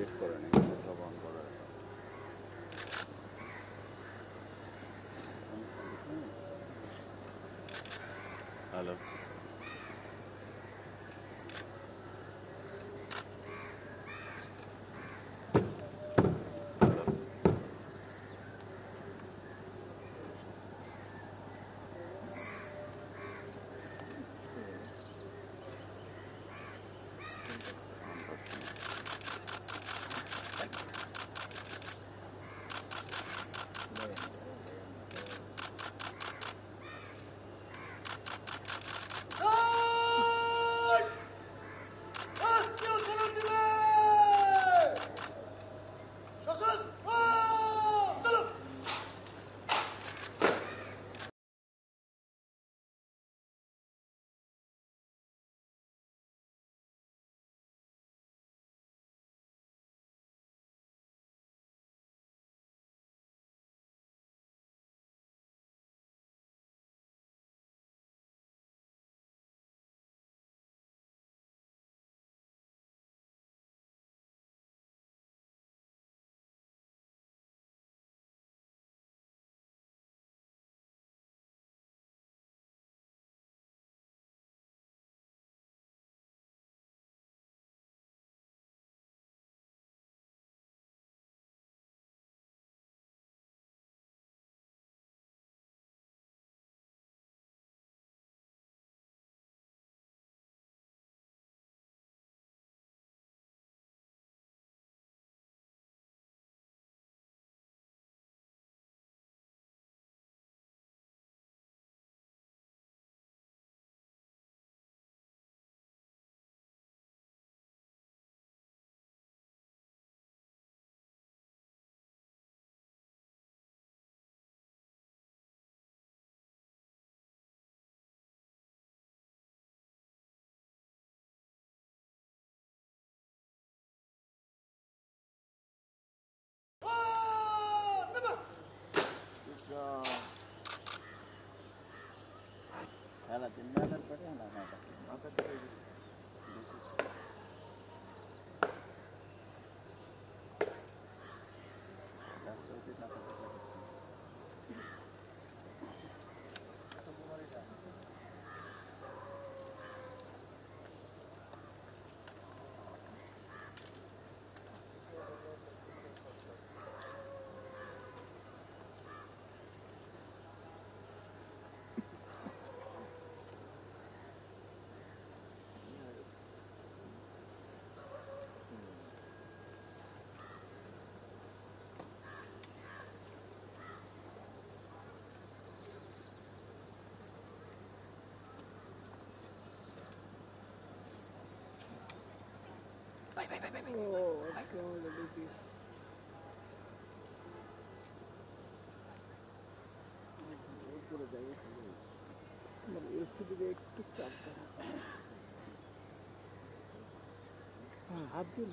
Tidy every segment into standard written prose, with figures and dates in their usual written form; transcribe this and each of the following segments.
Check করে নেই সব অন করে। হ্যালো, খেলা 3 রানের পরে না Bye. Oh, what's going on with this? LCD একটু চাপ দেন। হ্যাঁ, হাত দিন।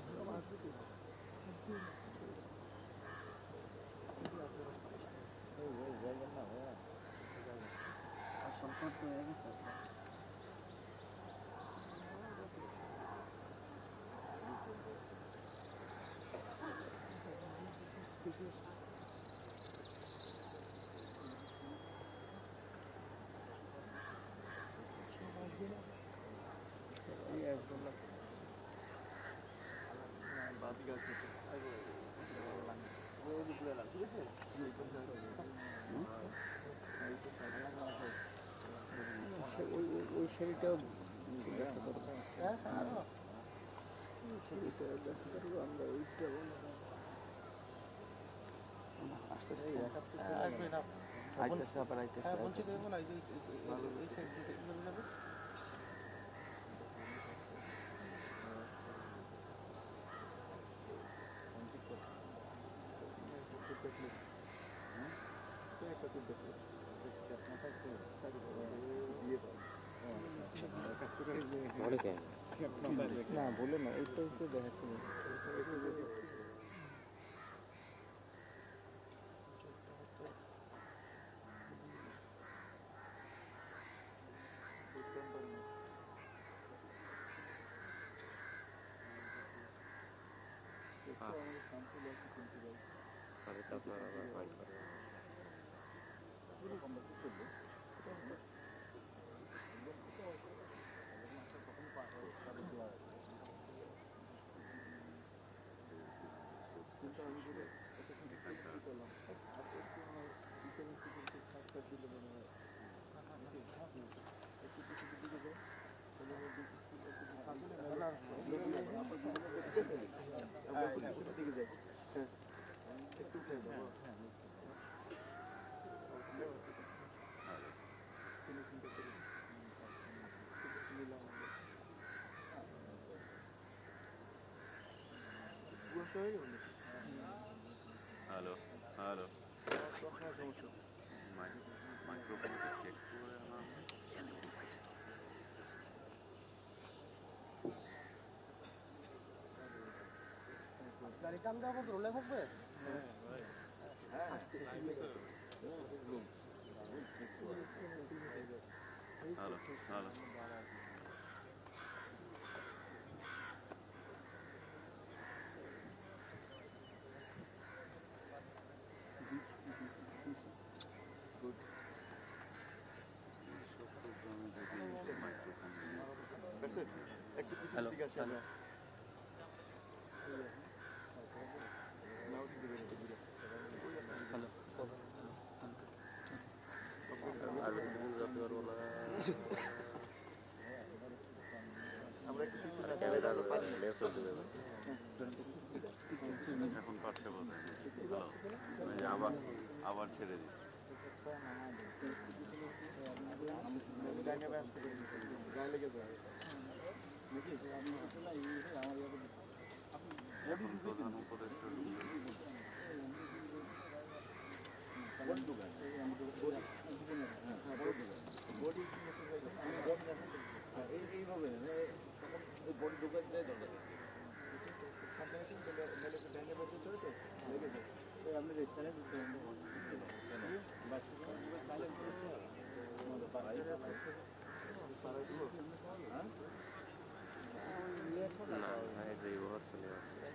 সম্পদ তো হয়ে গেছে। ওই শাড়িটাও আমরা ওইটা আসতেছে আবার না বলে না ওইটাই তো দেখাচ্ছি। তাহলে তো আপনারা আবার ফাইট করবেন। হ্যালো হ্যালো মাইক্রোফোনটা চেক করে না গাড়ি কাম দেওয়া রোলে থাকবে হ্যালো হ্যালো হ্যালো হ্যালো আর বুঝতে পারবো না ক্যামেরা লেসও দেবে না এখন পাচ্ছে বোধ হয় আবার আবার ছেড়ে দিই এখন প্রধান উপদেষ্টা না ভাই যে ওভার চলে আসছে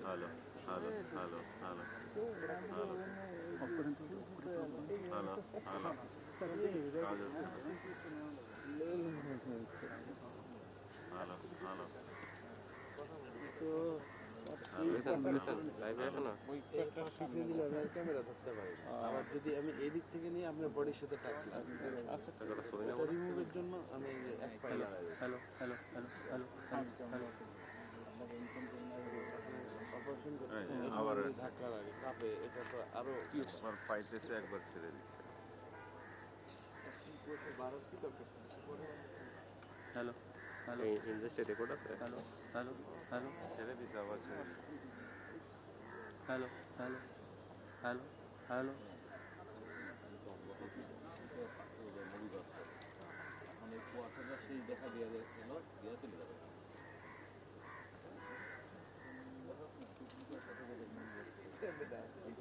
hello hello hello hello hello hello hello কাজ হচ্ছে হ্যালো হ্যালো লাইভে এখনো ক্যামেরা ধরতে পারি আবার যদি আমি এই দিক থেকে নিয়ে আপনার বডির সাথে টাচ একটা ছবি নেব রিমুভের জন্য আমি এক পায়ে দাঁড়াই hello hello hello hello hello operation করতে আবার ধাক্কা লাগে কাঁপে এটা তো আরো একবার পাইতেছে একবার ছেড়ে দিচ্ছে হ্যালো হ্যালো ইনভেস্টেড রেকর্ড আছে হ্যালো হ্যালো হ্যালো ছেড়ে দিচ্ছে আবার ছেড়ে দিচ্ছে hello hello hello hello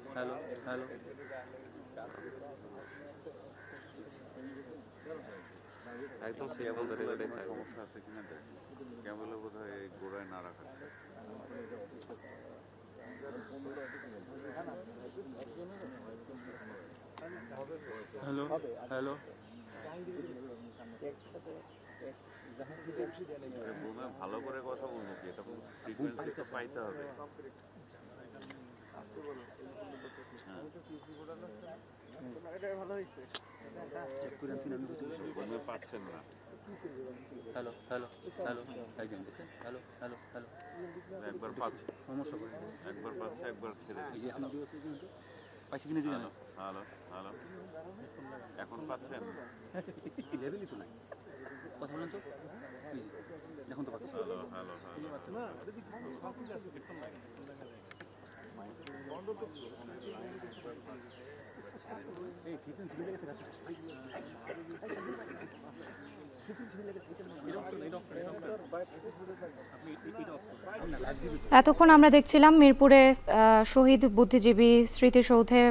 hello hello একদম সে এখন ধরে ধরে থাকবে সমস্যা আছে কিনা দেখ কেবল বোধ হয় এই গোড়ায় না রাখাচ্ছে হ্যালো হ্যালো বোধ হয় ভালো করে কথা বলবো কি এটা ফ্রিকোয়েন্সি তো পাইতে হবে পাচ্ছেন না হ্যালো হ্যালো হ্যালো একজন দেখছেন হ্যালো হ্যালো হ্যালো একবার পাচ্ছে সমস্যা করে একবার পাচ্ছে একবার ছেড়ে এই যে এখন পাইছি কিনে দিলেন হ্যালো হ্যালো এখন পাচ্ছেন লেভেলই তো নাই কথা বলেন তো এখন তো পাচ্ছি হ্যালো হ্যালো হ্যালো এতক্ষণ আমরা দেখছিলাম মিরপুরে শহীদ বুদ্ধিজীবী স্মৃতিসৌধে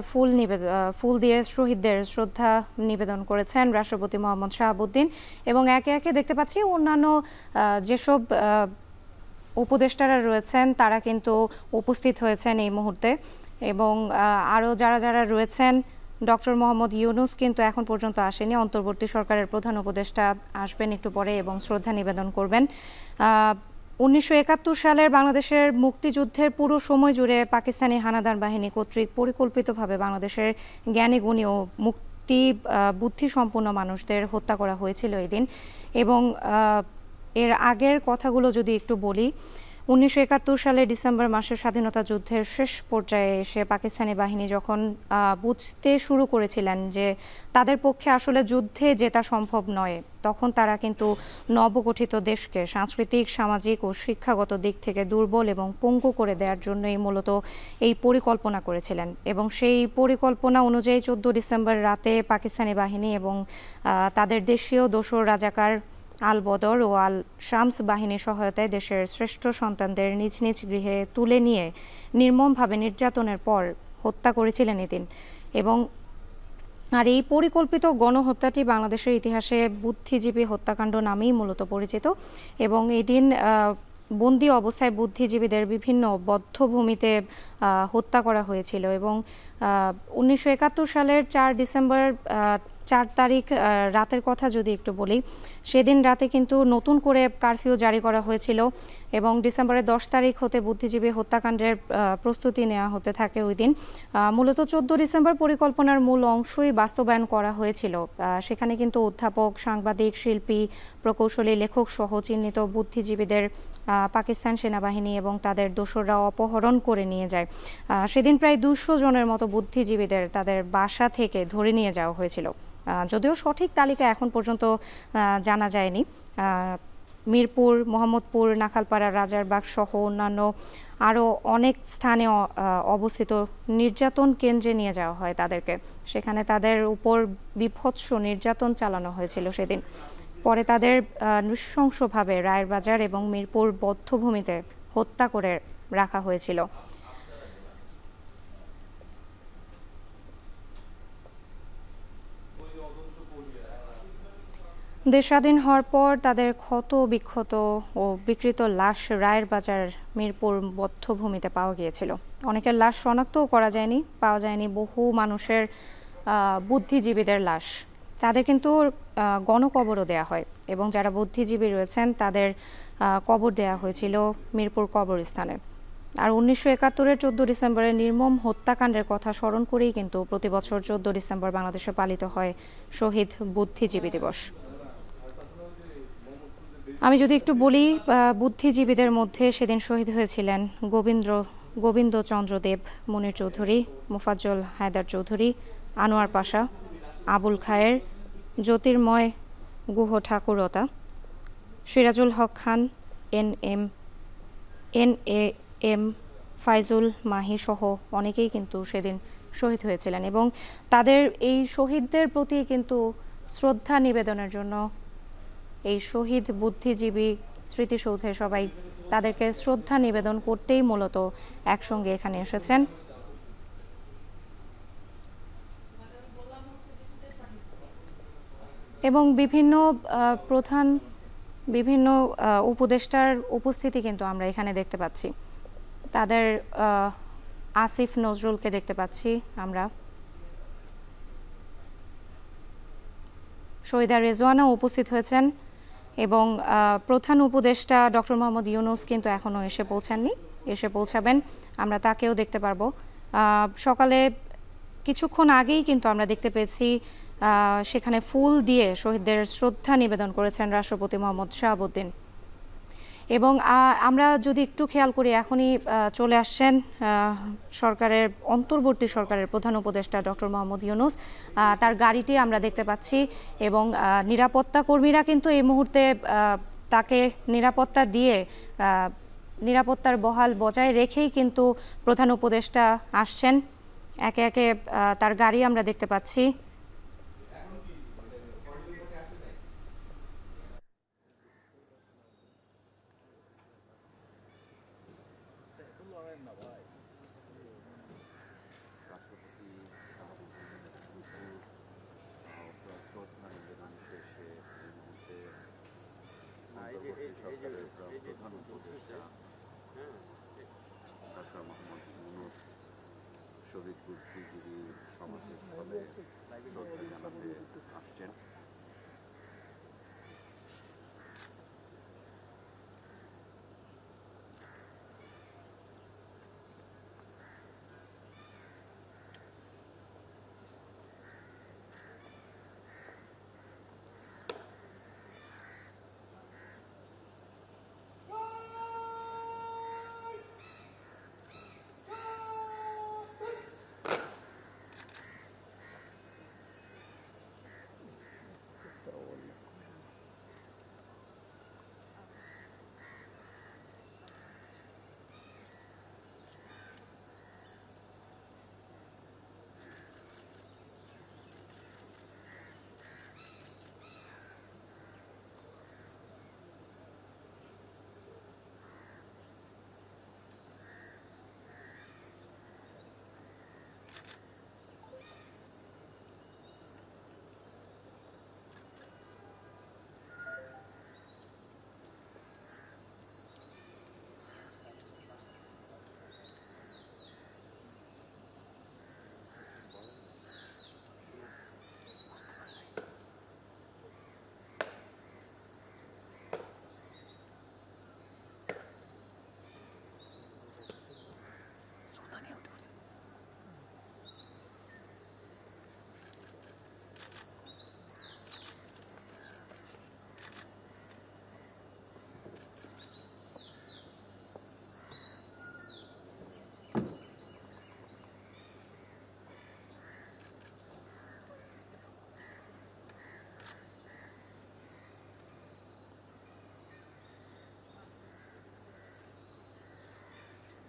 ফুল দিয়ে শহীদদের শ্রদ্ধা নিবেদন করেছেন রাষ্ট্রপতি মোহাম্মদ শাহাবুদ্দিন এবং একে একে দেখতে পাচ্ছি অন্যান্য যেসব উপদেষ্টারা রয়েছেন তারা কিন্তু উপস্থিত হয়েছেন এই মুহূর্তে, এবং আরও যারা যারা রয়েছেন, ডক্টর মোহাম্মদ ইউনূস কিন্তু এখন পর্যন্ত আসেনি। অন্তর্বর্তী সরকারের প্রধান উপদেষ্টা আসবেন একটু পরে এবং শ্রদ্ধা নিবেদন করবেন। 1971 সালের বাংলাদেশের মুক্তিযুদ্ধের পুরো সময় জুড়ে পাকিস্তানি হানাদার বাহিনী কর্তৃক পরিকল্পিতভাবে বাংলাদেশের জ্ঞানী গুণী ও বুদ্ধিসম্পন্ন মানুষদের হত্যা করা হয়েছিল এদিন। এবং এর আগের কথাগুলো যদি একটু বলি, 1971 সালের ডিসেম্বর মাসের স্বাধীনতা যুদ্ধের শেষ পর্যায়ে এসে পাকিস্তানি বাহিনী যখন বুঝতে শুরু করেছিলেন যে তাদের পক্ষে আসলে যুদ্ধে জেতা সম্ভব নয়, তখন তারা কিন্তু নবগঠিত দেশকে সাংস্কৃতিক, সামাজিক ও শিক্ষাগত দিক থেকে দুর্বল এবং পঙ্গু করে দেওয়ার জন্যই মূলত এই পরিকল্পনা করেছিলেন। এবং সেই পরিকল্পনা অনুযায়ী 14 ডিসেম্বর রাতে পাকিস্তানি বাহিনী এবং তাদের দেশীয় দোসর রাজাকার আল বদর ও আল শামস বাহিনীর সহায়তায় দেশের শ্রেষ্ঠ সন্তানদের নিজ নিজ গৃহে তুলে নিয়ে নির্মমভাবে নির্যাতনের পর হত্যা করেছিলেন এদিন। এবং এই পরিকল্পিত গণহত্যাটি বাংলাদেশের ইতিহাসে বুদ্ধিজীবী হত্যাকাণ্ড নামেই মূলত পরিচিত। এবং এই দিন বন্দি অবস্থায় বুদ্ধিজীবীদের বিভিন্ন বধ্যভূমিতে হত্যা করা হয়েছিল। এবং 1971 সালের 4 ডিসেম্বর 4 তারিখ রাতের কথা যদি একটু বলি, সেদিন রাতে কিন্তু নতুন করে কারফিউ জারি করা হয়েছিল এবং ডিসেম্বরের 10 তারিখ হতে বুদ্ধিজীবী হত্যাকাণ্ডের প্রস্তুতি নেওয়া হতে থাকে ওই দিন। মূলত 14 ডিসেম্বর পরিকল্পনার মূল অংশই বাস্তবায়ন করা হয়েছিল। সেখানে কিন্তু অধ্যাপক, সাংবাদিক, শিল্পী, প্রকৌশলী, লেখক সহ চিহ্নিত বুদ্ধিজীবীদের পাকিস্তান সেনাবাহিনী এবং তাদের দোসররা অপহরণ করে নিয়ে যায়। সেদিন প্রায় 200 জনের মতো বুদ্ধিজীবীদের তাদের বাসা থেকে ধরে নিয়ে যাওয়া হয়েছিল। যদিও সঠিক তালিকা এখন পর্যন্ত জানা যায়নি। মিরপুর, মোহাম্মদপুর, নাখালপাড়া, রাজারবাগ সহ অন্যান্য আরও অনেক স্থানে অবস্থিত নির্যাতন কেন্দ্রে নিয়ে যাওয়া হয় তাদেরকে। সেখানে তাদের উপর বীভৎস নির্যাতন চালানো হয়েছিল সেদিন। পরে তাদের নৃশংসভাবে রায়েরবাজার এবং মিরপুর বধ্যভূমিতে হত্যা করে রাখা হয়েছিল। দেশ স্বাধীন হওয়ার পর তাদের ক্ষত বিক্ষত ও বিকৃত লাশ রায়েরবাজার, মিরপুর বধ্যভূমিতে পাওয়া গিয়েছিল। অনেকের লাশ শনাক্তও করা যায়নি, পাওয়া যায়নি বহু মানুষের বুদ্ধিজীবীদের লাশ। তাদের কিন্তু গণকবরও দেয়া হয় এবং যারা বুদ্ধিজীবী রয়েছেন তাদের কবর দেয়া হয়েছিল মিরপুর কবরস্থানে। আর 1971-এর 14 ডিসেম্বরের নির্মম হত্যাকাণ্ডের কথা স্মরণ করেই কিন্তু প্রতি বছর 14 ডিসেম্বর বাংলাদেশে পালিত হয় শহীদ বুদ্ধিজীবী দিবস। আমি যদি একটু বলি, বুদ্ধিজীবীদের মধ্যে সেদিন শহীদ হয়েছিলেন গোবিন্দচন্দ্র দেব, মুনির চৌধুরী, মুফাজ্জল হায়দার চৌধুরী, আনোয়ার পাশা, আবুল খায়ের, জ্যোতির্ময় গুহ ঠাকুরতা, সিরাজুল হক খান, এন.এ.এম. ফাইজুল মাহি সহ অনেকেই কিন্তু সেদিন শহীদ হয়েছিলেন। এবং তাদের এই শহীদদের প্রতি কিন্তু শ্রদ্ধা নিবেদনের জন্য এই শহীদ বুদ্ধিজীবী স্মৃতিসৌধে সবাই তাদেরকে শ্রদ্ধা নিবেদন করতেই মূলত একসঙ্গে এখানে এসেছেন। এবং বিভিন্ন উপদেষ্টার উপস্থিতি কিন্তু আমরা এখানে দেখতে পাচ্ছি। তাদের আসিফ নজরুলকে দেখতে পাচ্ছি আমরা, শহীদা রেজওয়ানাও উপস্থিত হয়েছেন এবং প্রধান উপদেষ্টা ডক্টর মোহাম্মদ ইউনূস কিন্তু এখনও এসে পৌঁছাননি, এসে পৌঁছাবেন, আমরা তাকেও দেখতে পারবো। সকালে কিছুক্ষণ আগেই কিন্তু আমরা দেখতে পেয়েছি সেখানে ফুল দিয়ে শহীদদের শ্রদ্ধা নিবেদন করেছেন রাষ্ট্রপতি মোহাম্মদ শাহাবুদ্দিন। এবং আমরা যদি একটু খেয়াল করি, এখনই চলে আসছেন অন্তর্বর্তী সরকারের প্রধান উপদেষ্টা ডক্টর মোহাম্মদ ইউনূস। তার গাড়িটি আমরা দেখতে পাচ্ছি এবং নিরাপত্তা কর্মীরা কিন্তু এই মুহূর্তে তাকে নিরাপত্তা দিয়ে নিরাপত্তার বহাল বজায় রেখেই কিন্তু প্রধান উপদেষ্টা আসছেন। একে একে তার গাড়ি আমরা দেখতে পাচ্ছি। প্রধান উপদেষ্টা ডক্টর মোহাম্মদ ইউনূস শহীদ বুদ্ধিজীবী সমাধিস্থলে শ্রদ্ধা জানাতে আসছেন।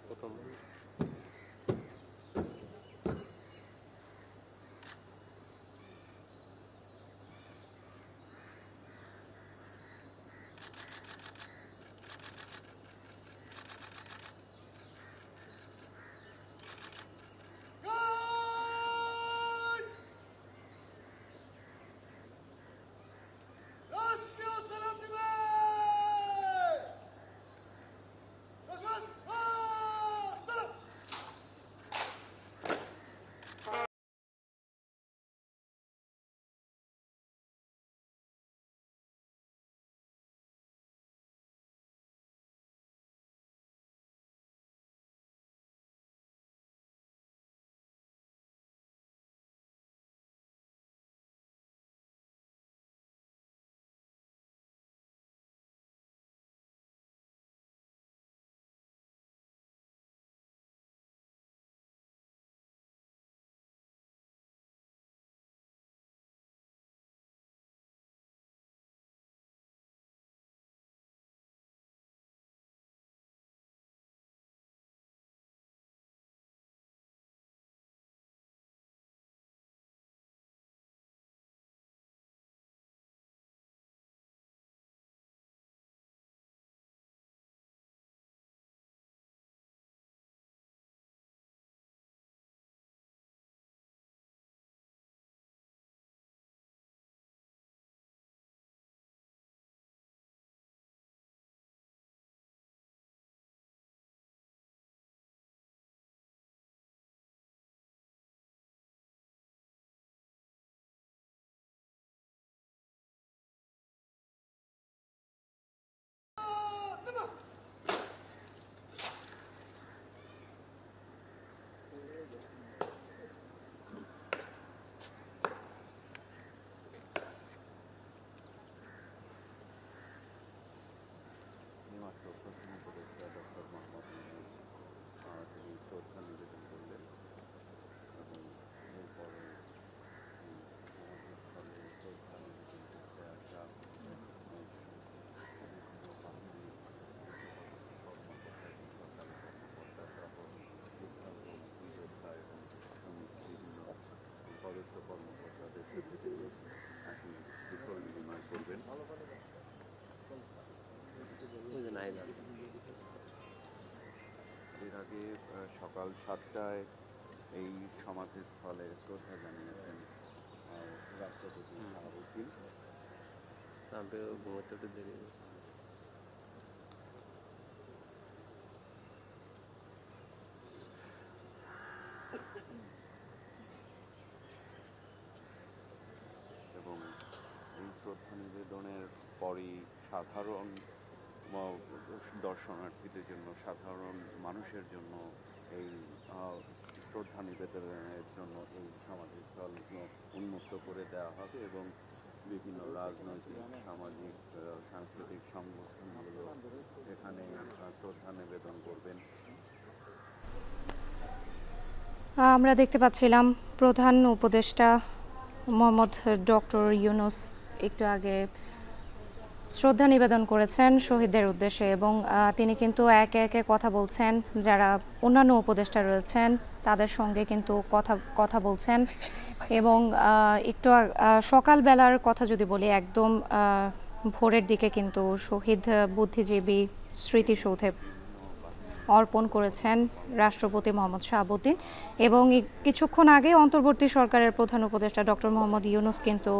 প্রথম এর আগে সকাল 7টায় এই সমাধিস্থলে শ্রদ্ধা জানিয়েছেন রাষ্ট্রপতি শাহাবুদ্দিন। ঘুমাতে দেরি পরই সাধারণ দর্শনার্থীদের জন্য, সাধারণ মানুষের জন্য এই শ্রদ্ধা নিবেদনের জন্য এই সমাধিস্থলগুলো উন্মুক্ত করে দেওয়া হবে এবং বিভিন্ন রাজনৈতিক, সামাজিক, সাংস্কৃতিক সংগঠনগুলো এখানে শ্রদ্ধা নিবেদন করবেন। আমরা দেখতে পাচ্ছিলাম প্রধান উপদেষ্টা মোহাম্মদ ডক্টর ইউনূস একটু আগে শ্রদ্ধা নিবেদন করেছেন শহীদদের উদ্দেশ্যে এবং তিনি কিন্তু একে একে কথা বলছেন, যারা অন্যান্য উপদেষ্টা রয়েছেন তাদের সঙ্গে কিন্তু কথা বলছেন এবং একটু সকালবেলার কথা যদি বলি, একদম ভোরের দিকে কিন্তু শহীদ বুদ্ধিজীবী স্মৃতিসৌধে অর্পণ করেছেন রাষ্ট্রপতি মোহাম্মদ শাহাবুদ্দিন এবং কিছুক্ষণ আগে অন্তর্বর্তী সরকারের প্রধান উপদেষ্টা ডক্টর মোহাম্মদ ইউনূস কিন্তু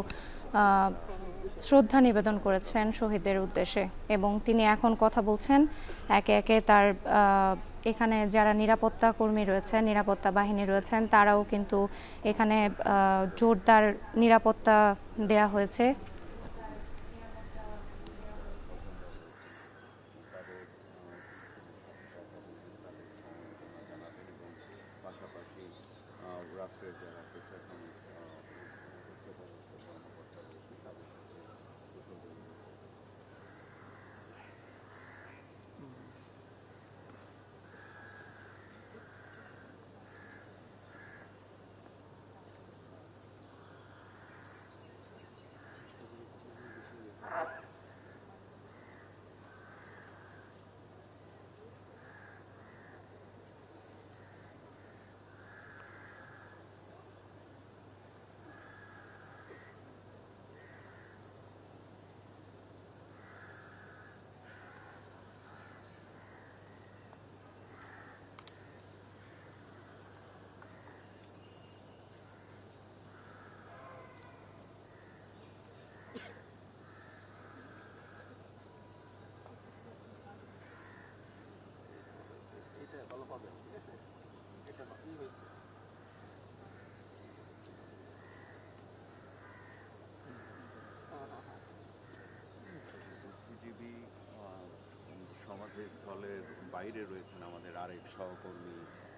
শ্রদ্ধা নিবেদন করেছেন শহীদদের উদ্দেশ্যে এবং তিনি এখন কথা বলছেন একে একে। তার এখানে যারা নিরাপত্তা কর্মী রয়েছেন, নিরাপত্তা বাহিনী রয়েছেন, তারাও কিন্তু এখানে জোরদার নিরাপত্তা দেয়া হয়েছে। পাশাপাশি রাষ্ট্রের যারা প্রশাসনিক বুদ্ধিজীবী সমাধিস্থলের বাইরে রয়েছেন আমাদের আরেক সহকর্মী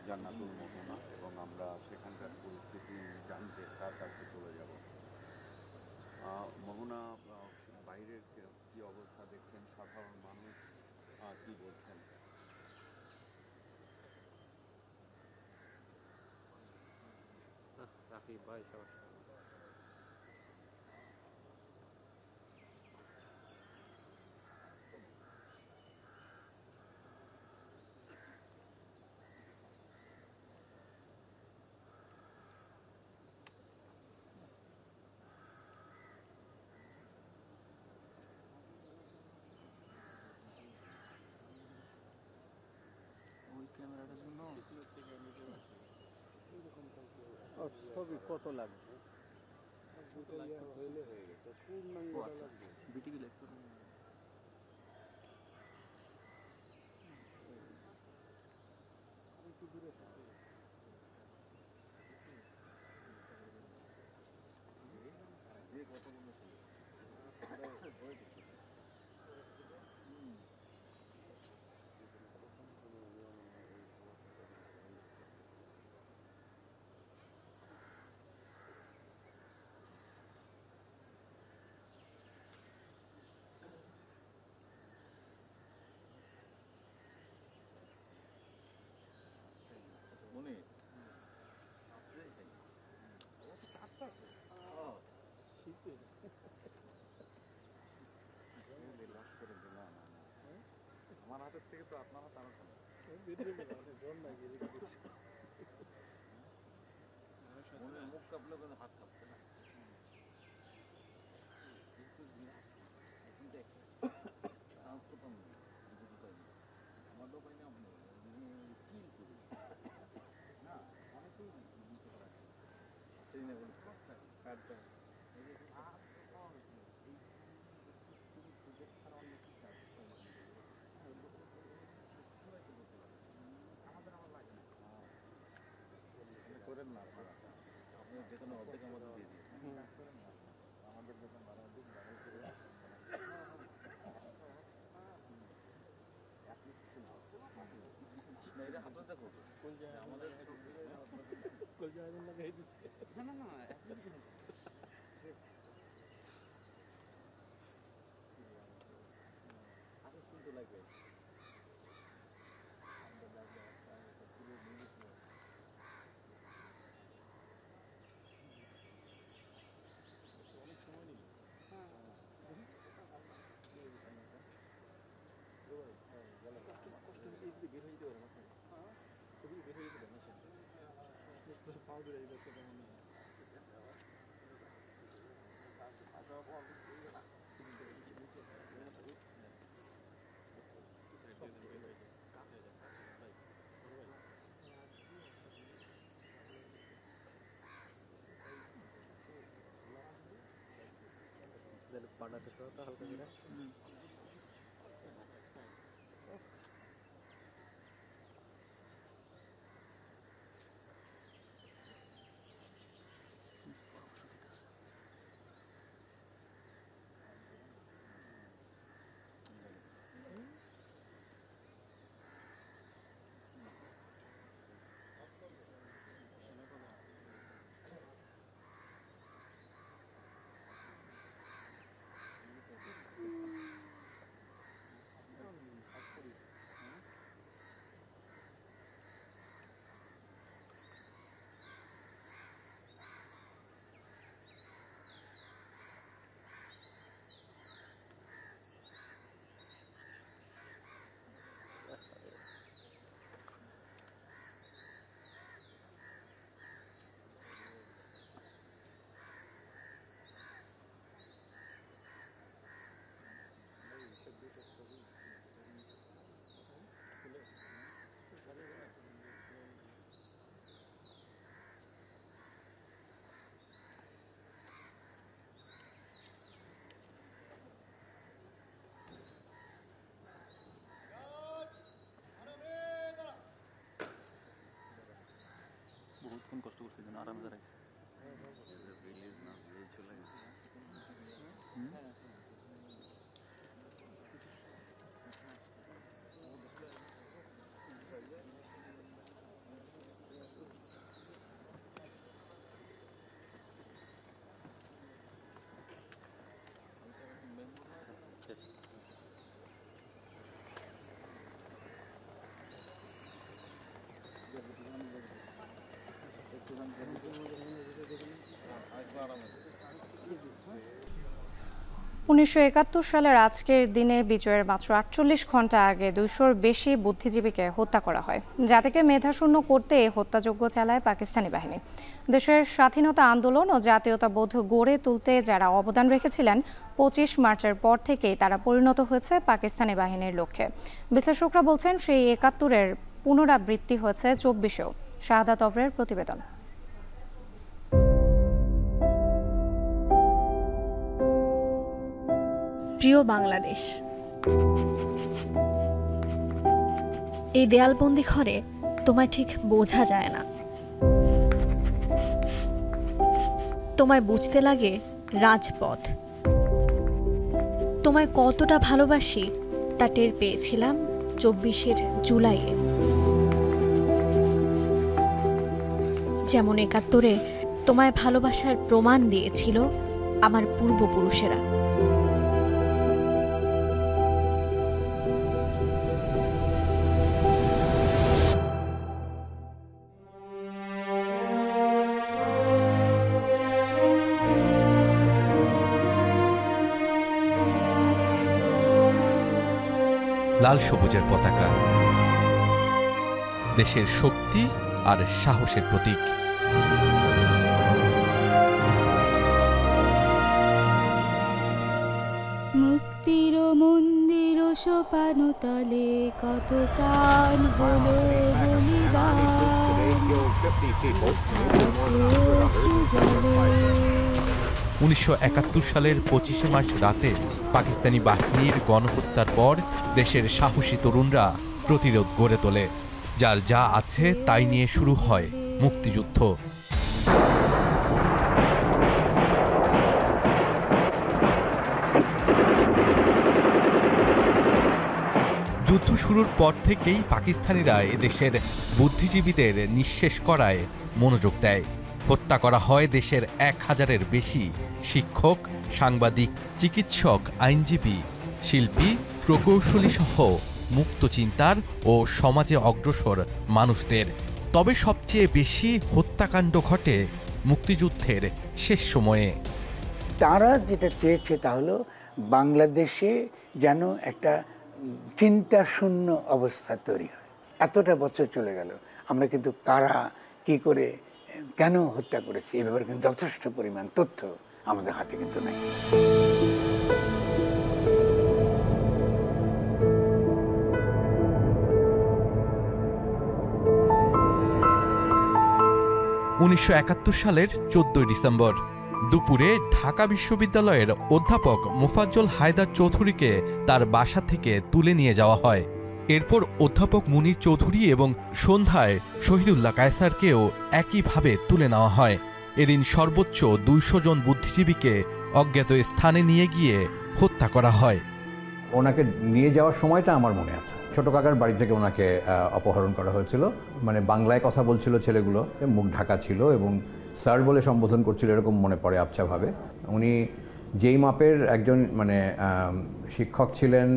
জান্নাতুল মোহনা এবং আমরা সেখানকার পরিস্থিতি জানতে তার কাছে চলে যাব। মোহনা, বাইরের কি অবস্থা দেখছেন? সাধারণ মানুষ কি বলছেন? ক্যামেরাটার জন্য ছবি কত লাগবে? বিটিভি লাইভ করুন। আমার হাতের থেকে তো আপনার হাত আরো মুখ কাঁপলে হাত কাঁপছে না। আমারও পাই না, চিল করি না, অনেকেই বুঝতে পারে করেন না আপনারা, আপনি যেখানে অর্ধেক আমাদের দিয়ে দিন, আমাদের যখন বাড়ার দিন বাড়াই করে বহুতক্ষণ কষ্ট করছে যেন আরামে দাঁড়াইছে। উনিশশো সালের আজকের দিনে বিজয়ের মাত্র ৪৮ ঘন্টা আগে ২০০-র বেশি বুদ্ধিজীবীকে হত্যা করা হয়। জাতিকে মেধাশূন্য করতে হত্যাযজ্ঞ চালায় পাকিস্তানি বাহিনী। দেশের স্বাধীনতা আন্দোলন ও জাতীয়তাবোধ গড়ে তুলতে যারা অবদান রেখেছিলেন, ২৫ মার্চের পর থেকেই তারা পরিণত হয়েছে পাকিস্তানি বাহিনীর লক্ষ্যে। বিশ্লেষকরা বলছেন সেই ৭১-এর পুনরাবৃত্তি হয়েছে ২৪-এও। শাহাদাত অভরের প্রতিবেদন। প্রিয় বাংলাদেশ, এই দেয়ালবন্দি ঘরে তোমায় ঠিক বোঝা যায় না। তোমায় বুঝতে লাগে রাজপথ। তোমায় কতটা ভালোবাসি তা টের পেয়েছিলাম ২৪ জুলাইয়ে। যেমন ৭১-এ তোমায় ভালোবাসার প্রমাণ দিয়েছিল আমার পূর্বপুরুষেরা। লাল সবুজের পতাকা দেশের শক্তি আর সাহসের প্রতীক। মুক্তির মন্দির সোপান তলে কত প্রাণ হলো বলিদান। ১৯৭১ সালের ২৫শে মার্চ রাতে পাকিস্তানি বাহিনীর গণহত্যার পর দেশের সাহসী তরুণরা প্রতিরোধ গড়ে তোলে। যার যা আছে তাই নিয়ে শুরু হয় মুক্তিযুদ্ধ। যুদ্ধ শুরুর পর থেকেই পাকিস্তানিরা এদেশের বুদ্ধিজীবীদের নিঃশেষ করায় মনোযোগ দেয়। হত্যা করা হয় দেশের 1000-এর বেশি শিক্ষক, সাংবাদিক, চিকিৎসক, আইনজীবী, শিল্পী, প্রকৌশলী সহ মুক্ত চিন্তার ও সমাজে অগ্রসর মানুষদের। তবে সবচেয়ে বেশি হত্যাকাণ্ড ঘটে মুক্তিযুদ্ধের শেষ সময়ে। তারা যেটা চেয়েছে তা হলো বাংলাদেশে যেন একটা চিন্তাশূন্য অবস্থা তৈরি হয়। এতটা বছর চলে গেল, আমরা কিন্তু কারা, কি করে, কেন হত্যা করেছি এ ব্যাপারে কিন্তু যথেষ্ট পরিমাণ তথ্য আমাদের হাতে কিন্তু নাই। সালের 14 ডিসেম্বর দুপুরে ঢাকা বিশ্ববিদ্যালয়ের অধ্যাপক মোফাজ্জল হায়দার চৌধুরীকে তার বাসা থেকে তুলে নিয়ে যাওয়া হয়। এরপর অধ্যাপক মুনীর চৌধুরী এবং সন্ধ্যায় শহীদুল্লাহ কায়সারকেও একইভাবে তুলে নেওয়া হয়। এদিন সর্বোচ্চ 200 জন বুদ্ধিজীবীকে অজ্ঞাত স্থানে নিয়ে গিয়ে হত্যা করা হয়। ওনাকে নিয়ে যাওয়ার সময়টা আমার মনে আছে। ছোট কাকার বাড়ি থেকে ওনাকে অপহরণ করা হয়েছিল। মানে বাংলায় কথা বলছিল ছেলেগুলো, মুখ ঢাকা ছিল এবং স্যার বলে সম্বোধন করছিল, এরকম মনে পড়ে আবছাভাবে। উনি যেই মাপের একজন মানে শিক্ষক ছিলেন,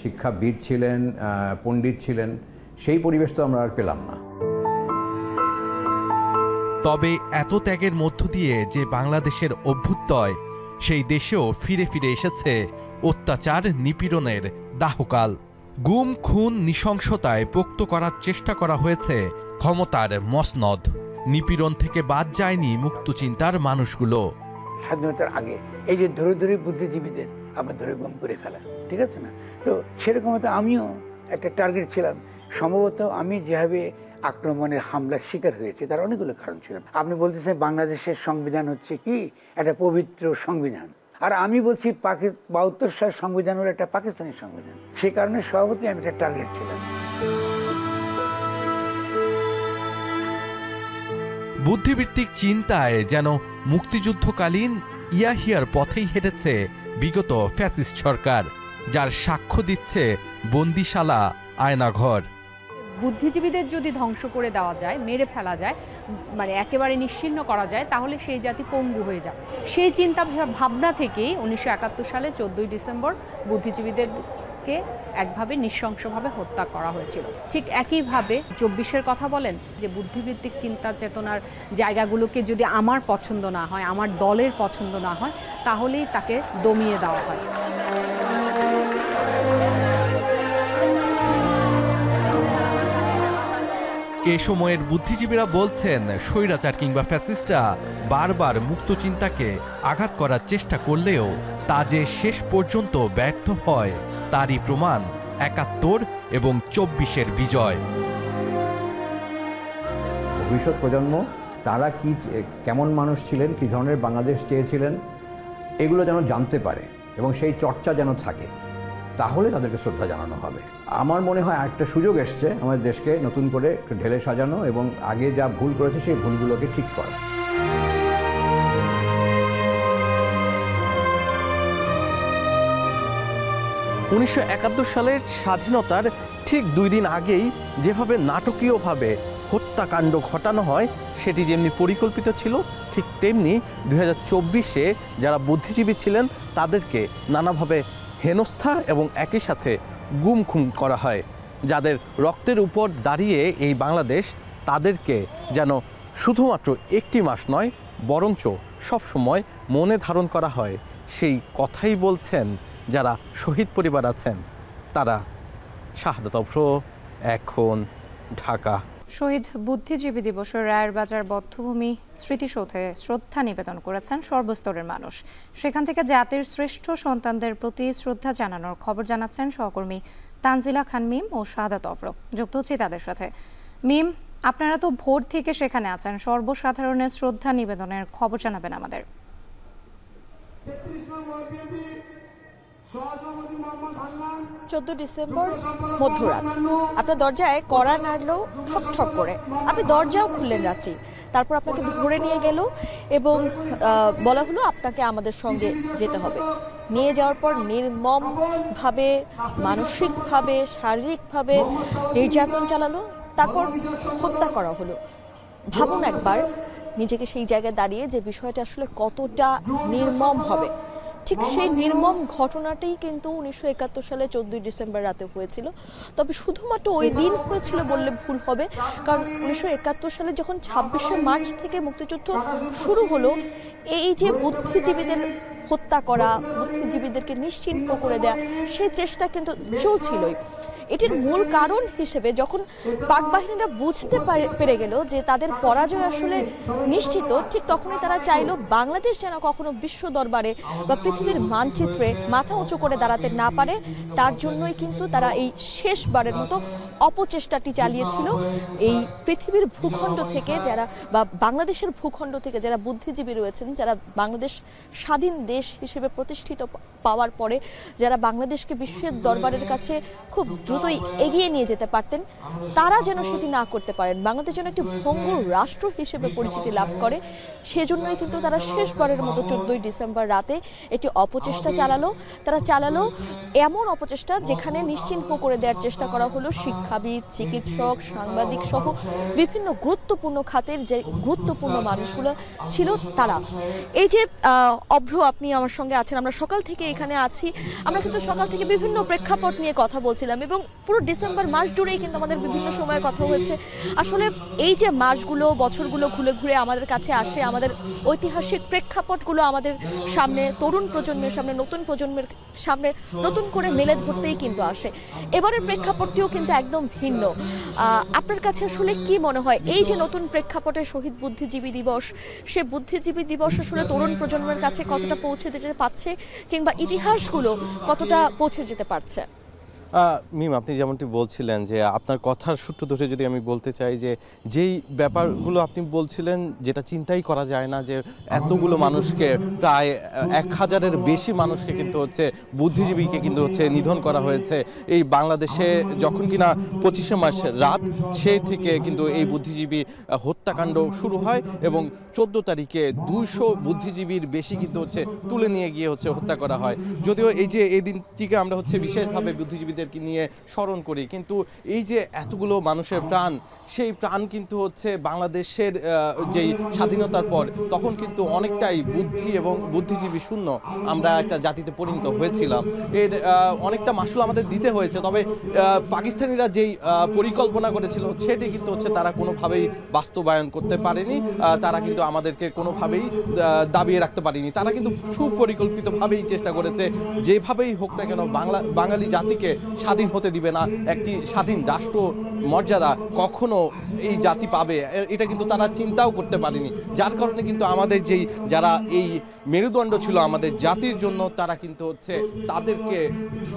শিক্ষাবিদ ছিলেন, পণ্ডিত ছিলেন, সেই পরিবেশ তো আমরা আর পেলাম না। তবে এত ত্যাগের মধ্য দিয়ে যে বাংলাদেশের অভ্যুদয়, সেই দেশেও ফিরে ফিরে এসেছে অত্যাচার, নিপীড়নের দাহকাল। গুম, খুন, নৃশংসতায় পোক্ত করার চেষ্টা করা হয়েছে ক্ষমতার মসনদ। নিপীড়ন থেকে বাদ যায়নি মুক্তচিন্তার মানুষগুলো। স্বাধীনতার আগে এই যে ধরে ধরে বুদ্ধিজীবীদের আবার ধরে গুম করে ফেলা, ঠিক আছে না? তো সেরকম হয়তো আমিও একটা টার্গেট ছিলাম। সম্ভবত আমি যেভাবে আক্রমণের হামলার শিকার হয়েছে তার অনেকগুলো কারণ ছিল। আপনি বলতেছেন বাংলাদেশের সংবিধান হচ্ছে কি একটা পবিত্র সংবিধান, আর আমি বলছি 72 সালের সংবিধান হলো একটা পাকিস্তানি সংবিধান। সে কারণে স্বভাবতই আমি একটা টার্গেট ছিলাম। বুদ্ধিবৃত্তিক চিন্তায় যেন মুক্তিযুদ্ধকালীন ইয়াহিয়ার পথেই হেঁটেছে বিগত ফ্যাসিস্ট সরকার, যার সাক্ষ্য দিচ্ছে বন্দিশালা, আয়নাঘর। বুদ্ধিজীবীদের যদি ধ্বংস করে দেওয়া যায়, মেরে ফেলা যায়, মানে একেবারে নিশ্চিহ্ন করা যায়, তাহলে সেই জাতি পঙ্গু হয়ে যায়। সেই চিন্তা ভাবনা থেকেই 1971 সালে 14 ডিসেম্বর বুদ্ধিজীবীদেরকে একভাবে নৃশংসভাবে হত্যা করা হয়েছিল। ঠিক একইভাবে 24-এর কথা বলেন যে বুদ্ধিবৃত্তিক চিন্তা চেতনার জায়গাগুলোকে যদি আমার পছন্দ না হয়, আমার দলের পছন্দ না হয়, তাহলেই তাকে দমিয়ে দেওয়া হয়। এ সময়ের বুদ্ধিজীবীরা বলছেন, স্বৈরাচার কিংবা ফ্যাসিস্টরা বারবার মুক্ত চিন্তাকে আঘাত করার চেষ্টা করলেও তা যে শেষ পর্যন্ত ব্যর্থ হয় তারই প্রমাণ 71 এবং 24-এর বিজয়। ভবিষ্যৎ প্রজন্ম তারা কি, কেমন মানুষ ছিলেন, কী ধরনের বাংলাদেশ চেয়েছিলেন, এগুলো যেন জানতে পারে এবং সেই চর্চা যেন থাকে, তাহলে তাদেরকে শ্রদ্ধা জানানো হবে। আমার মনে হয় একটা সুযোগ এসছে আমাদের দেশকে নতুন করে ঢেলে সাজানো এবং আগে যা ভুল করেছে সেই ভুলগুলোকে ঠিক করা। 1971 সালের স্বাধীনতার ঠিক 2 দিন আগেই যেভাবে নাটকীয়ভাবে হত্যাকাণ্ড ঘটানো হয়, সেটি যেমনি পরিকল্পিত ছিল, ঠিক তেমনি 2024-এ যারা বুদ্ধিজীবী ছিলেন তাদেরকে নানাভাবে হেনস্থা এবং একই সাথে গুম খুন করা হয়। যাদের রক্তের উপর দাঁড়িয়ে এই বাংলাদেশ, তাদেরকে যেন শুধুমাত্র একটি মাস নয়, বরঞ্চ সবসময় মনে ধারণ করা হয়, সেই কথাই বলছেন যারা শহীদ পরিবার আছেন তারা। শাহাদাত অভ্র, এখন, ঢাকা। শহীদ বুদ্ধিজীবী দিবসের রায়ের বাজার বধ্যভূমি স্মৃতিসৌধে শ্রদ্ধা নিবেদন করেছেন সর্বস্তরের মানুষ। সেখান থেকে জাতির শ্রেষ্ঠ সন্তানদের প্রতি শ্রদ্ধা জানানোর খবর জানাচ্ছেন সহকর্মী তানজিলা খান মিম ও শাহাদাত অভ্র। যুক্ত হচ্ছি তাদের সাথে। মিম, আপনারা তো ভোর থেকে সেখানে আছেন, সর্বসাধারণের শ্রদ্ধা নিবেদনের খবর জানাবেন আমাদের। 14 ডিসেম্বর মধ্যরাত, আপনার দরজায় কড়া নাড়লো ঠক ঠক করে। আপনি দরজাও খুললেন রাত্রি, তারপর আপনাকে ধরে নিয়ে গেল এবং বলা হলো আপনাকে আমাদের সঙ্গে যেতে হবে। নিয়ে যাওয়ার পর নির্মমভাবে, মানসিকভাবে, শারীরিকভাবে নির্যাতন চালালো, তারপর হত্যা করা হলো। ভাবুন একবার নিজেকে সেই জায়গায় দাঁড়িয়ে যে বিষয়টা আসলে কতটা নির্মম হবে। ঠিক সেই নির্মম ঘটনাটাই কিন্তু 1971 সালে 14 ডিসেম্বর রাতে হয়েছিল। তবে শুধুমাত্র ওই দিন হয়েছিল বললে ভুল হবে, কারণ 1971 সালে যখন 26শে মার্চ থেকে মুক্তিযুদ্ধ শুরু হলো, এই যে বুদ্ধিজীবীদের হত্যা করা, বুদ্ধিজীবীদেরকে নিশ্চিহ্ন করে দেয়া, সেই চেষ্টা কিন্তু চলছিলই। এটির মূল কারণ হিসেবে যখন পাক বাহিনীরা বুঝতে পেরে গেল যে তাদের পরাজয় আসলে নিশ্চিত, ঠিক তখনই তারা চাইলো বাংলাদেশ যেন কখনো বিশ্ব দরবারে বা পৃথিবীর মানচিত্রে মাথা উঁচু করে দাঁড়াতে না পারে। তার জন্যই কিন্তু তারা এই শেষবারের মতো অপচেষ্টাটি চালিয়েছিল। এই পৃথিবীর ভূখণ্ড থেকে যারা, বা বাংলাদেশের ভূখণ্ড থেকে যারা বুদ্ধিজীবী রয়েছেন, যারা বাংলাদেশ স্বাধীন দেশ হিসেবে প্রতিষ্ঠিত পাওয়ার পরে যারা বাংলাদেশকে বিশ্বের দরবারের কাছে খুব দ্রুতই এগিয়ে নিয়ে যেতে পারতেন, তারা যেন সেটি না করতে পারেন, বাংলাদেশ যেন একটি ভঙ্গুর রাষ্ট্র হিসেবে পরিচিতি লাভ করে, সেজন্যই কিন্তু তারা শেষবারের মতো 14 ডিসেম্বর রাতে একটি অপচেষ্টা চালালো। তারা চালালো এমন অপচেষ্টা যেখানে নিশ্চিহ্ন করে দেওয়ার চেষ্টা করা হলো শিক্ষাবিদ, চিকিৎসক, সাংবাদিক সহ বিভিন্ন গুরুত্বপূর্ণ খাতের যে গুরুত্বপূর্ণ মানুষগুলো ছিল তারা। এই যে অভ্র, আপনি আমার সঙ্গে আছেন, আমরা সকাল থেকে এখানে আছি, আমরা কিন্তু সকাল থেকে বিভিন্ন প্রেক্ষাপট নিয়ে কথা বলছিলাম এবং পুরো ডিসেম্বর মাস জুড়েই কিন্তু আমাদের বিভিন্ন সময়ে কথা হয়েছে। আসলে এই যে মাসগুলো, বছরগুলো ঘুরে ঘুরে আমাদের কাছে আসে, আমাদের ঐতিহাসিক প্রেক্ষাপটগুলো আমাদের সামনে, তরুণ প্রজন্মের সামনে, নতুন প্রজন্মের সামনে নতুন করে মেলে ধরতেই কিন্তু আসে। এবারের প্রেক্ষাপটটিও কিন্তু একদম ভিন্ন। আপনার কাছে আসলে কি মনে হয় এই যে নতুন প্রেক্ষাপটে শহীদ বুদ্ধিজীবী দিবস, সে বুদ্ধিজীবী দিবস আসলে তরুণ প্রজন্মের কাছে কতটা পৌঁছে যেতে পারছে, কিংবা ইতিহাসগুলো কতটা পৌঁছে যেতে পারছে? মিম, আপনি যেমনটি বলছিলেন যে আপনার কথার সূত্র ধরে যদি আমি বলতে চাই যে যেই ব্যাপারগুলো আপনি বলছিলেন, যেটা চিন্তাই করা যায় না যে এতগুলো মানুষকে, প্রায় 1000-এর বেশি মানুষকে কিন্তু হচ্ছে বুদ্ধিজীবীকে কিন্তু হচ্ছে নিধন করা হয়েছে এই বাংলাদেশে। যখন কিনা 25শে মার্চ রাত, সেই থেকে কিন্তু এই বুদ্ধিজীবী হত্যাকাণ্ড শুরু হয় এবং 14 তারিখে 200 বুদ্ধিজীবীর বেশি কিন্তু হচ্ছে তুলে নিয়ে গিয়ে হচ্ছে হত্যা করা হয়। যদিও এই দিনটিকে আমরা হচ্ছে বিশেষভাবে বুদ্ধিজীবী নিয়ে স্মরণ করি, কিন্তু এই যে এতগুলো মানুষের প্রাণ, সেই প্রাণ কিন্তু হচ্ছে বাংলাদেশের যেই স্বাধীনতার পর তখন কিন্তু অনেকটাই বুদ্ধি এবং বুদ্ধিজীবী শূন্য আমরা একটা জাতিতে পরিণত হয়েছিলাম। এর অনেকটা মাসুল আমাদের দিতে হয়েছে। তবে পাকিস্তানিরা যেই পরিকল্পনা করেছিল সেটি কিন্তু হচ্ছে তারা কোনোভাবেই বাস্তবায়ন করতে পারেনি, তারা কিন্তু আমাদেরকে কোনোভাবেই দাবিয়ে রাখতে পারেনি। তারা কিন্তু সুপরিকল্পিতভাবেই চেষ্টা করেছে, যেভাবেই হোক না কেন বাঙালি জাতিকে স্বাধীন হতে দিবে না, একটি স্বাধীন রাষ্ট্র মর্যাদা কখনো এই জাতি পাবে এটা কিন্তু তারা চিন্তাও করতে পারেনি। যার কারণে কিন্তু আমাদের যারা এই মেরুদণ্ড ছিল আমাদের জাতির জন্য, তারা কিন্তু হচ্ছে তাদেরকে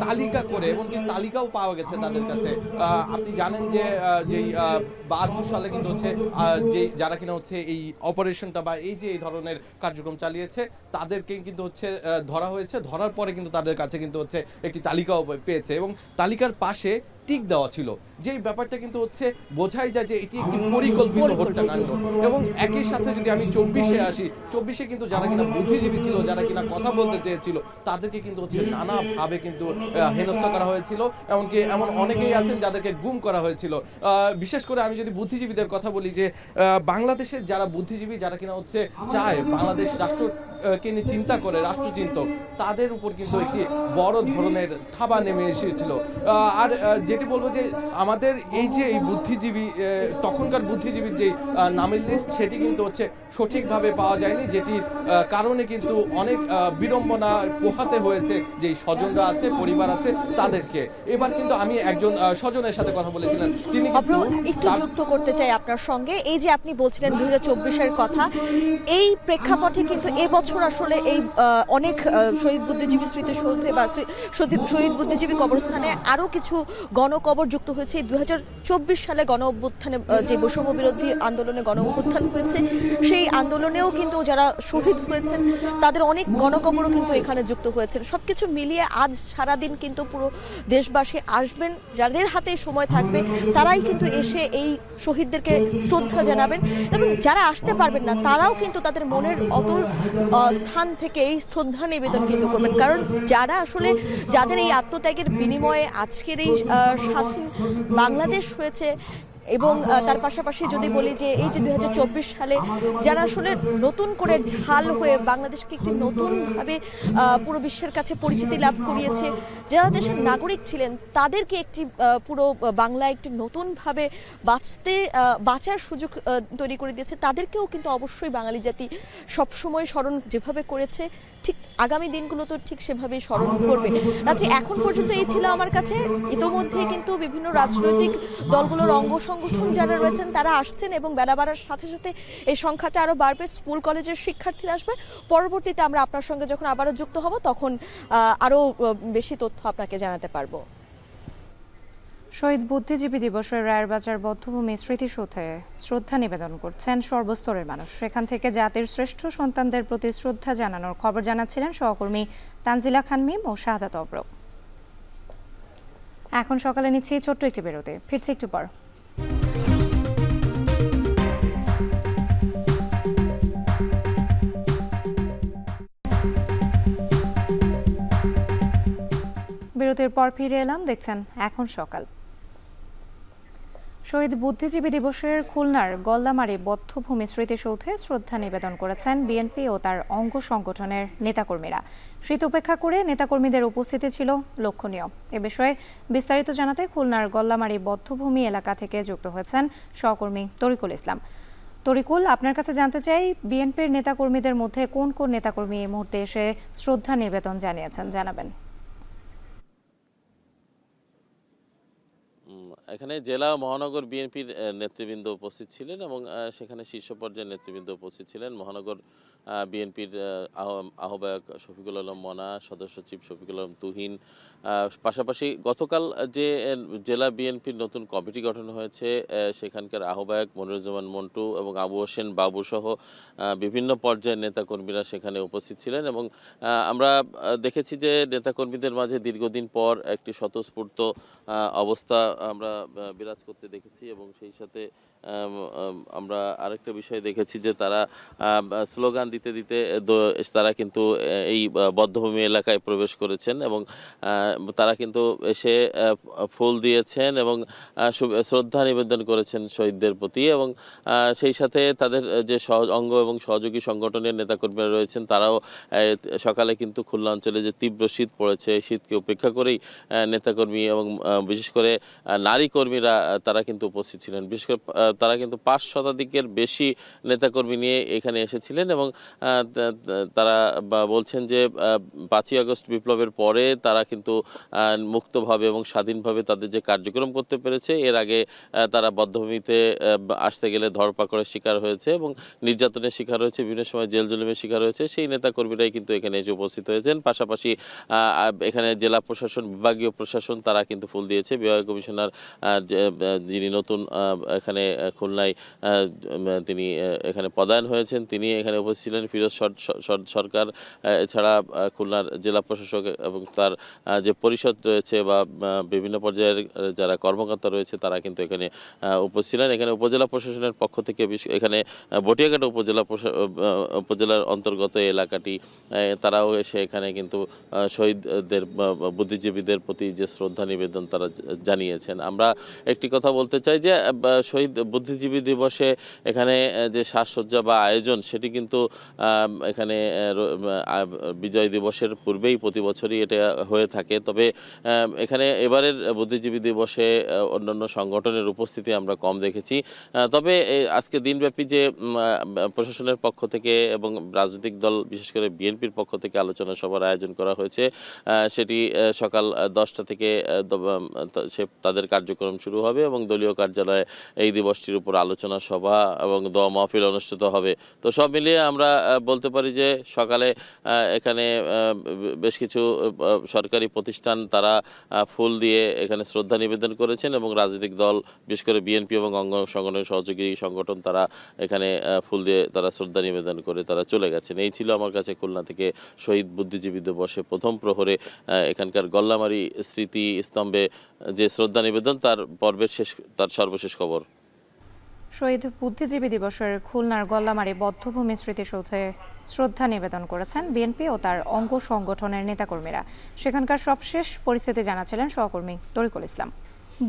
তালিকা করে, এবং কি তালিকাও পাওয়া গেছে তাদের কাছে। আপনি জানেন যে 72 সালে কিন্তু হচ্ছে যারা কিনা হচ্ছে এই অপারেশনটা বা এই যে এই ধরনের কার্যক্রম চালিয়েছে তাদেরকে কিন্তু হচ্ছে ধরা হয়েছে। ধরার পরে কিন্তু তাদের কাছে কিন্তু হচ্ছে একটি তালিকাও পেয়েছে এবং তালিকার পাশে টিক দেওয়া ছিল, যে ব্যাপারটা কিন্তু হচ্ছে বোঝাই যায় যে এটি একটি পরিকল্পিত হত্যাকাণ্ড। এবং একই সাথে যদি আমি 24-এ আসি, 24-এ কিন্তু যারা কিনা বুদ্ধিজীবী ছিল, যারা কিনা কথা বলতে চেয়েছিল, তাদেরকে কিন্তু হচ্ছে নানাভাবে কিন্তু হেনস্থা করা হয়েছিল। এমনকি এমন অনেকেই আছেন যাদেরকে গুম করা হয়েছিল। বিশেষ করে আমি যদি বুদ্ধিজীবীদের কথা বলি, যে বাংলাদেশের যারা বুদ্ধিজীবী, যারা কিনা হচ্ছে চায় বাংলাদেশ রাষ্ট্রকে নিয়ে চিন্তা করে, রাষ্ট্রচিন্তক, তাদের উপর কিন্তু একটি বড় ধরনের থাবা নেমে এসেছিল। আর যেটি বলবো যে আমাদের এই যে এই বুদ্ধিজীবী, তখনকার বুদ্ধিজীবীর যে নামের লিস্ট, সেটি কিন্তু হচ্ছে সঠিকভাবে পাওয়া যায়নি, যেটির কারণে কিন্তু অনেক বিড়ম্বনা পোহাতে হয়েছে যে স্বজনরা আছে, পরিবার আছে তাদেরকে। এবার কিন্তু আমি একজন স্বজনের সাথে কথা বলেছিলেন, তিনি একটু যুক্ত করতে চাই আপনার সঙ্গে। এই যে আপনি বলছিলেন 2024-এর কথা, এই প্রেক্ষাপটে কিন্তু এবছর আসলে এই অনেক শহীদ বুদ্ধিজীবী স্মৃতিসৌধে বা শহীদ বুদ্ধিজীবী কবরস্থানে আরও কিছু গণকবর যুক্ত হয়েছে 2024 সালে গণ অভ্যুত্থানে যে বৈষম্য বিরোধী আন্দোলনে গণ অভ্যুত্থান হয়েছে সেই আন্দোলনেও কিন্তু যারা শহীদ হয়েছেন তাদের অনেক গণকবরও কিন্তু এখানে যুক্ত হয়েছেন। সবকিছু মিলিয়ে আজ সারাদিন কিন্তু পুরো দেশবাসী আসবেন, যাদের হাতে সময় থাকবে তারাই কিন্তু এসে এই শহীদদেরকে শ্রদ্ধা জানাবেন এবং যারা আসতে পারবেন না তারাও কিন্তু তাদের মনের অতল স্থান থেকে এই শ্রদ্ধা নিবেদন কিন্তু করবেন। কারণ যারা আসলে যাদের এই আত্মত্যাগের বিনিময়ে আজকের এই স্বাধীন বাংলাদেশ হয়েছে এবং তার পাশাপাশি যদি বলি যে এই যে 2024 সালে যারা আসলে নতুন করে ঢাল হয়ে বাংলাদেশকে একটি নতুনভাবে পুরো বিশ্বের কাছে পরিচিতি লাভ করিয়েছে, যারা দেশের নাগরিক ছিলেন তাদেরকে একটি পুরো বাংলা একটি নতুনভাবে বাঁচার সুযোগ তৈরি করে দিয়েছে, তাদেরকেও কিন্তু অবশ্যই বাঙালি জাতি সবসময় স্মরণ যেভাবে করেছে ঠিক আগামী দিনগুলো তো ঠিক সেভাবেই স্মরণ করবে। রাত্রি এখন পর্যন্ত এই ছিল আমার কাছে। ইতোমধ্যে কিন্তু বিভিন্ন রাজনৈতিক দলগুলোর অঙ্গ সংগঠন যারা রয়েছেন তারা আসছেন এবং বেলা বাড়ার সাথে সাথে এই সংখ্যাটা আরও বাড়বে। স্কুল কলেজের শিক্ষার্থীরা আসবে। পরবর্তীতে আমরা আপনার সঙ্গে যখন আবারও যুক্ত হব তখন আরও বেশি তথ্য আপনাকে জানাতে পারবো। শহীদ বুদ্ধিজীবী দিবসে রায়েরবাজার বধ্যভূমি স্মৃতিসৌধে শ্রদ্ধা নিবেদন করছেন সর্বস্তরের মানুষ। সেখান থেকে জাতির শ্রেষ্ঠ সন্তানদের প্রতি শ্রদ্ধা জানানোর খবর জানাচ্ছিলেন সহকর্মী তানজিলা খান মিম ও শাহাদাত অভ্র। এখন সকালে নিচ্ছি ছোট্ট একটি বিরতি, ফিরছি একটু পর। বিরতির পর ফিরে এলাম, দেখছেন এখন সকাল। শহীদ বুদ্ধিজীবী দিবসের খুলনার গল্লামারী বধ্যভূমি স্মৃতিসৌধে শ্রদ্ধা নিবেদন করেছেন বিএনপি ও তার অঙ্গ সংগঠনের নেতাকর্মীরা। শীত উপেক্ষা করে নেতাকর্মীদের উপস্থিতি ছিল লক্ষণীয়। এ বিষয়ে বিস্তারিত জানাতে খুলনার গল্লামারী বধ্যভূমি এলাকা থেকে যুক্ত হয়েছেন সহকর্মী তরিকুল ইসলাম। তরিকুল, আপনার কাছে জানতে চাই, বিএনপির নেতাকর্মীদের মধ্যে কোন কোন নেতাকর্মী এই মুহূর্তে এসে শ্রদ্ধা নিবেদন জানিয়েছেন, জানাবেন। এখানে জেলা মহানগর বিএনপির নেতৃবৃন্দ উপস্থিত ছিলেন এবং সেখানে শীর্ষ পর্যায়ের নেতৃবৃন্দ উপস্থিত ছিলেন। মহানগর বিএনপির আহ্বায়ক শফিকুল আলম মনা, সদস্য সচিব শফিকুল আলম তুহিন, পাশাপাশি গতকাল যে জেলা বিএনপির নতুন কমিটি গঠন হয়েছে সেখানকার আহ্বায়ক মনিরুজ্জামান মন্টু এবং আবু হোসেন বাবু সহ বিভিন্ন পর্যায়ের নেতাকর্মীরা সেখানে উপস্থিত ছিলেন এবং আমরা দেখেছি যে নেতাকর্মীদের মাঝে দীর্ঘদিন পর একটি স্বতঃস্ফূর্ত অবস্থা আমরা বিরাজ করতে দেখেছি এবং সেই সাথে আমরা আরেকটা বিষয় দেখেছি যে তারা স্লোগান দিতে দিতে তারা কিন্তু এই বধ্যভূমি এলাকায় প্রবেশ করেছেন এবং তারা কিন্তু এসে ফুল দিয়েছেন এবং শ্রদ্ধা নিবেদন করেছেন শহীদদের প্রতি এবং সেই সাথে তাদের যে অঙ্গ এবং সহযোগী সংগঠনের নেতাকর্মীরা রয়েছেন তারাও সকালে কিন্তু খুলনা অঞ্চলে যে তীব্র শীত পড়েছে শীতকে উপেক্ষা করেই নেতাকর্মী এবং বিশেষ করে নারী কর্মীরা তারা কিন্তু উপস্থিত ছিলেন। বিশেষ করে তারা কিন্তু 5 শতাধিকের বেশি নেতাকর্মী নিয়ে এখানে এসেছিলেন এবং তারা বলছেন যে 5ই আগস্ট বিপ্লবের পরে তারা কিন্তু মুক্তভাবে এবং স্বাধীনভাবে তাদের যে কার্যক্রম করতে পেরেছে, এর আগে তারা বধ্যভূমিতে আসতে গেলে ধরপাকড়ের শিকার হয়েছে এবং নির্যাতনের শিকার হয়েছে, বিভিন্ন সময় জেল জুলুমের শিকার হয়েছে। সেই নেতাকর্মীরাই কিন্তু এখানে এসে উপস্থিত হয়েছেন। পাশাপাশি এখানে জেলা প্রশাসন, বিভাগীয় প্রশাসন তারা কিন্তু ফুল দিয়েছে। বিভাগীয় কমিশনার যিনি নতুন এখানে খুলনায় তিনি এখানে পদায়ন হয়েছেন, তিনি এখানে উপস্থিত ছিলেন। ফিরোজ সরকার, এছাড়া খুলনার জেলা প্রশাসক এবং তার যে পরিষদ রয়েছে বা বিভিন্ন পর্যায়ের যারা কর্মকর্তা রয়েছে তারা কিন্তু এখানে উপস্থিত ছিলেন। এখানে উপজেলা প্রশাসনের পক্ষ থেকে এখানে বটিয়াঘাটা উপজেলার অন্তর্গত এলাকাটি তারাও এসে এখানে কিন্তু শহীদদের বুদ্ধিজীবীদের প্রতি যে শ্রদ্ধা নিবেদন তারা জানিয়েছেন। আমরা একটি কথা বলতে চাই যে শহীদ বুদ্ধিজীবী দিবসে এখানে যে সাজসজ্জা বা আয়োজন সেটি কিন্তু এখানে বিজয় দিবসের পূর্বেই প্রতি বছরই এটা হয়ে থাকে। তবে এখানে এবারের বুদ্ধিজীবী দিবসে অন্যান্য সংগঠনের উপস্থিতি আমরা কম দেখেছি। তবে আজকে দিনব্যাপী যে প্রশাসনের পক্ষ থেকে এবং রাজনৈতিক দল বিশেষ করে বিএনপির পক্ষ থেকে আলোচনা সভার আয়োজন করা হয়েছে, সেটি সকাল 10টা থেকে তাদের কার্যক্রম শুরু হবে এবং দলীয় কার্যালয়ে এই দিবসটির উপর আলোচনা সভা এবং দোয়া মাহফিল অনুষ্ঠিত হবে। তো সব মিলিয়ে আমরা বলতে পারি যে সকালে এখানে বেশ কিছু সরকারি প্রতিষ্ঠান তারা ফুল দিয়ে এখানে শ্রদ্ধা নিবেদন করেছেন এবং রাজনৈতিক দল বিশেষ করে বিএনপি এবং অঙ্গ সংগঠনের সহযোগী সংগঠন তারা এখানে ফুল দিয়ে তারা শ্রদ্ধা নিবেদন করে তারা চলে গেছেন। এই ছিল আমার কাছে খুলনা থেকে শহীদ বুদ্ধিজীবী দিবসে প্রথম প্রহরে এখানকার গল্লামারি স্মৃতি স্তম্ভে যে শ্রদ্ধা নিবেদন তার সর্বশেষ খবর। শহীদ বুদ্ধিজীবী দিবসের খুলনার গল্লামারি বদ্ধভূমি স্মৃতিসৌধে শ্রদ্ধা নিবেদন করেছেন বিএনপি ও তার অঙ্গ সংগঠনের নেতাকর্মীরা। সেখানকার সবশেষ পরিস্থিতি জানাচ্ছিলেন সহকর্মী তরিকুল ইসলাম।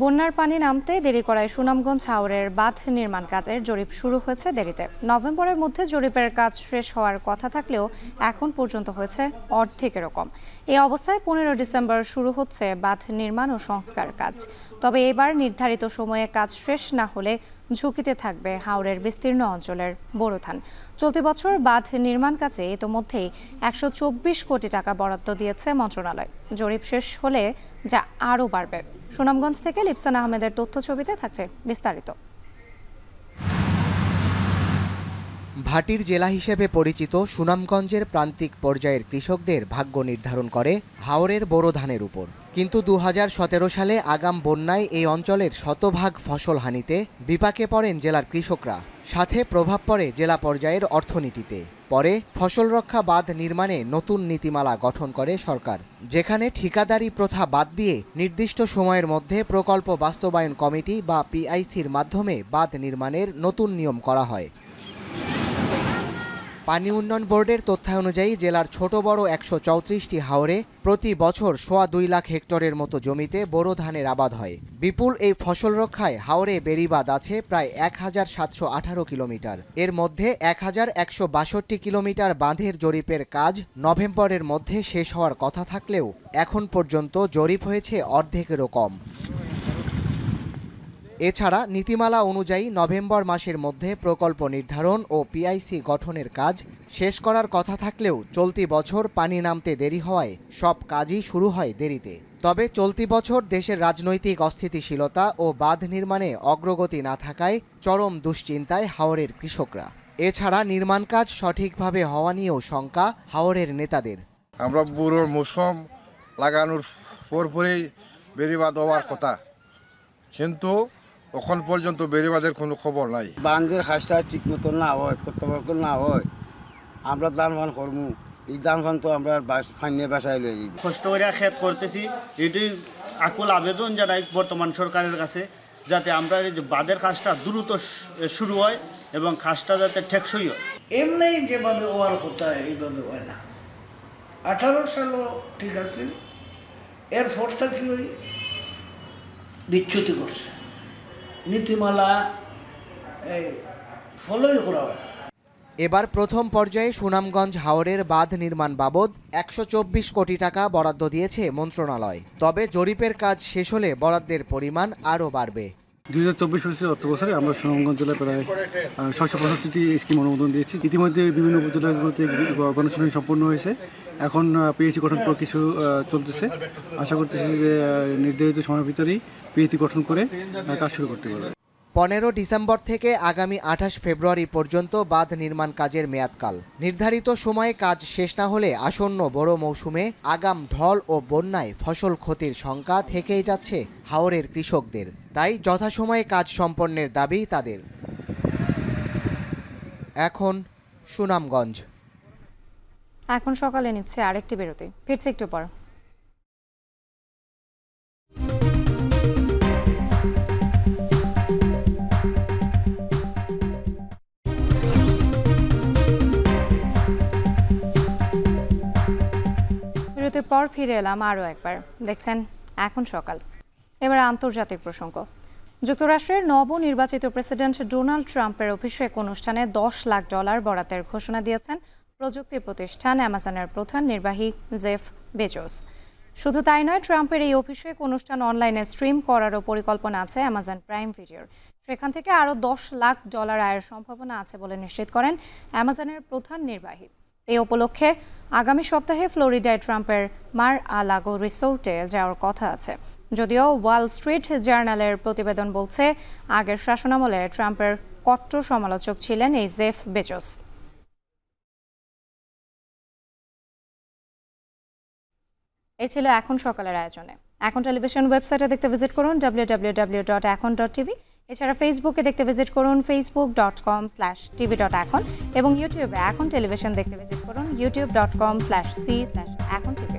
বন্যার পানি নামতে দেরি করায় সুনামগঞ্জ হাওরের বাঁধ নির্মাণ কাজের জরিপ শুরু হয়েছে দেরিতে। নভেম্বরের মধ্যে জরিপের কাজ শেষ হওয়ার কথা থাকলেও এখন পর্যন্ত হয়েছে অর্ধেকেরও কম। এই অবস্থায় 15 ডিসেম্বর শুরু হচ্ছে বাঁধ নির্মাণ ও সংস্কার কাজ। তবে এবার নির্ধারিত সময়ে কাজ শেষ না হলে ঝুঁকিতে থাকবে হাওরের বিস্তীর্ণ অঞ্চলের বোরো ধান। চলতি বছর বাঁধ নির্মাণ কাজে ইতোমধ্যেই 124 কোটি টাকা বরাদ্দ দিয়েছে মন্ত্রণালয়। জরিপ শেষ হলে যা আরও বাড়বে। সুনামগঞ্জ থেকে লিপসান আহমেদের তথ্য ছবিতে থাকছে বিস্তারিত। ভাটির জেলা হিসেবে পরিচিত সুনামগঞ্জের প্রান্তিক পর্যায়ের কৃষকদের ভাগ্য নির্ধারণ করে হাওরের বোরো ধানের উপর। কিন্তু 2017 সালে আগাম বন্যায় এই অঞ্চলের শতভাগ ফসল হানিতে বিপাকে পড়েন জেলার কৃষকরা। সাথে প্রভাব পড়ে জেলা পর্যায়ের অর্থনীতিতে। পরে ফসল রক্ষা বাঁধ নির্মাণে নতুন নীতিমালা গঠন করে সরকার, যেখানে ঠিকাদারি প্রথা বাদ দিয়ে নির্দিষ্ট সময়ের মধ্যে প্রকল্প বাস্তবায়ন কমিটি বা পিআইসির মাধ্যমে বাঁধ নির্মাণের নতুন নিয়ম করা হয়। পানি উন্নয়ন বোর্ডের তথ্যানুযায়ী জেলার ছোট বড় 134টি হাওরে প্রতি বছর 2.25 লাখ হেক্টরের মতো জমিতে বোরো ধানের আবাদ হয়। বিপুল এই ফসল রক্ষায় হাওরে বেড়িবাঁধ আছে প্রায় 1718 কিলোমিটার। এর মধ্যে 1162 কিলোমিটার বাঁধের জরিপের কাজ নভেম্বরের মধ্যে শেষ হওয়ার কথা থাকলেও এখন পর্যন্ত জরিপ হয়েছে অর্ধেকেরও কম। এছাড়া নীতিমালা অনুযায়ী নভেম্বর মাসের মধ্যে প্রকল্প নির্ধারণ ও পিআইসি গঠনের কাজ শেষ করার কথা থাকলেও চলতি বছর পানি নামতে দেরি হওয়ায় সব কাজই শুরু হয় দেরিতে। তবে চলতি বছর দেশের রাজনৈতিক অস্থিতিশীলতা ও বাঁধ নির্মাণে অগ্রগতি না থাকায় চরম দুশ্চিন্তায় হাওরের কৃষকরা। এছাড়া নির্মাণ কাজ সঠিকভাবে হওয়া নিয়েও শঙ্কা হাওরের নেতাদের। আমরা বুড়োর মৌসুম লাগানোর পরপরেই বেড়িবাঁধ হওয়ার কথা, কিন্তু এখন পর্যন্ত বেড়িবাঁধের কোনো খবর নাই। বাঁধের খাসটা ঠিক মতো না হয়, কর্তব্য না হয়, আমরা দান ফান করবো। এই দান ফান তো আমরা ফাইনে বাসায় লয়ে যাই। কষ্ট করে ক্ষেত করতেছি, এটি আকুল আবেদন জানাই বর্তমান সরকারের কাছে, যাতে আমরা এই যে বাঁধের কাজটা দ্রুত শুরু হয় এবং কাজটা যাতে টেকসই হয়। এমনি যেভাবে হওয়ার কথা এইভাবে হয় না। 18 সালও ঠিক আছে, এরপর থেকে ওই বিচ্যুতি করছে, নীতিমালা ফলোই করা হয়। এবার প্রথম পর্যায়ে সুনামগঞ্জ হাওরের বাঁধ নির্মাণ বাবদ 124 কোটি টাকা বরাদ্দ দিয়েছে মন্ত্রণালয়। তবে জরিপের কাজ শেষ হলে বরাদ্দের পরিমাণ আরও বাড়বে। 2024-25 অর্থ বছরে আমরা সুনামগঞ্জ জেলায় প্রায় 675টি স্কিম অনুমোদন দিয়েছি। ইতিমধ্যে বিভিন্ন উপজেলাগুলোতে গণশুনানি সম্পন্ন হয়েছে। এখন পিএইচি গঠন করে কিছু চলতেছে। আশা করতেছি যে নির্ধারিত সময়ের ভিতরেই পিএইচি গঠন করে কাজ শুরু করতে পারবে। 15 ডিসেম্বর থেকে আগামী 28 ফেব্রুয়ারি পর্যন্ত বাঁধ নির্মাণ কাজের মেয়াদকাল। নির্ধারিত সময়ে কাজ শেষ না হলে আসন্ন বড় মৌসুমে আগাম ঢল ও বন্যায় ফসল ক্ষতির শঙ্কা থেকেই যাচ্ছে হাওরের কৃষকদের। তাই যথাসময়ে কাজ সম্পন্নের দাবি তাদের। এখন সুনামগঞ্জ। এখন সকালে নিচ্ছে আরেকটি বিরতি, ফিরছে একটু পর। বিরতির পর ফিরে এলাম আরও একবার। দেখছেন এখন সকাল। এবার আন্তর্জাতিক প্রসঙ্গ। যুক্তরাষ্ট্রের নবনির্বাচিত প্রেসিডেন্ট ডোনাল্ড ট্রাম্পের অভিষেক অনুষ্ঠানে $10 লাখ বরাদ্দের ঘোষণা দিয়েছেন প্রযুক্তি প্রতিষ্ঠান অ্যামাজনের প্রধান নির্বাহী জেফ বেজোস। শুধু তাই নয়, ট্রাম্পের এই অভিষেক অনুষ্ঠান অনলাইনে স্ট্রিম করারও পরিকল্পনা আছে অ্যামাজন প্রাইম ভিডিওর। সেখান থেকে আরও $10 লাখ আয়ের সম্ভাবনা আছে বলে নিশ্চিত করেন অ্যামাজনের প্রধান নির্বাহী। এই উপলক্ষে আগামী সপ্তাহে ফ্লোরিডায় ট্রাম্পের মার আ লাগো রিসোর্টে যাওয়ার কথা আছে। যদিও ওয়াল স্ট্রিট জার্নালের প্রতিবেদন বলছে আগের শাসনামলে ট্রাম্পের কট্টর সমালোচক ছিলেন এই জেফ বেজোস। এই ছিল এখন সকালের আয়োজনে। এখন টেলিভিশন ওয়েবসাইটে দেখতে ভিজিট করুন www.ekon.tv। এছাড়া ফেসবুকে দেখতে ভিজিট করুন facebook.com/tv.ekon এবং ইউটিউবে এখন টেলিভিশন দেখতে ভিজিট করুন youtube.com/c/ekontv।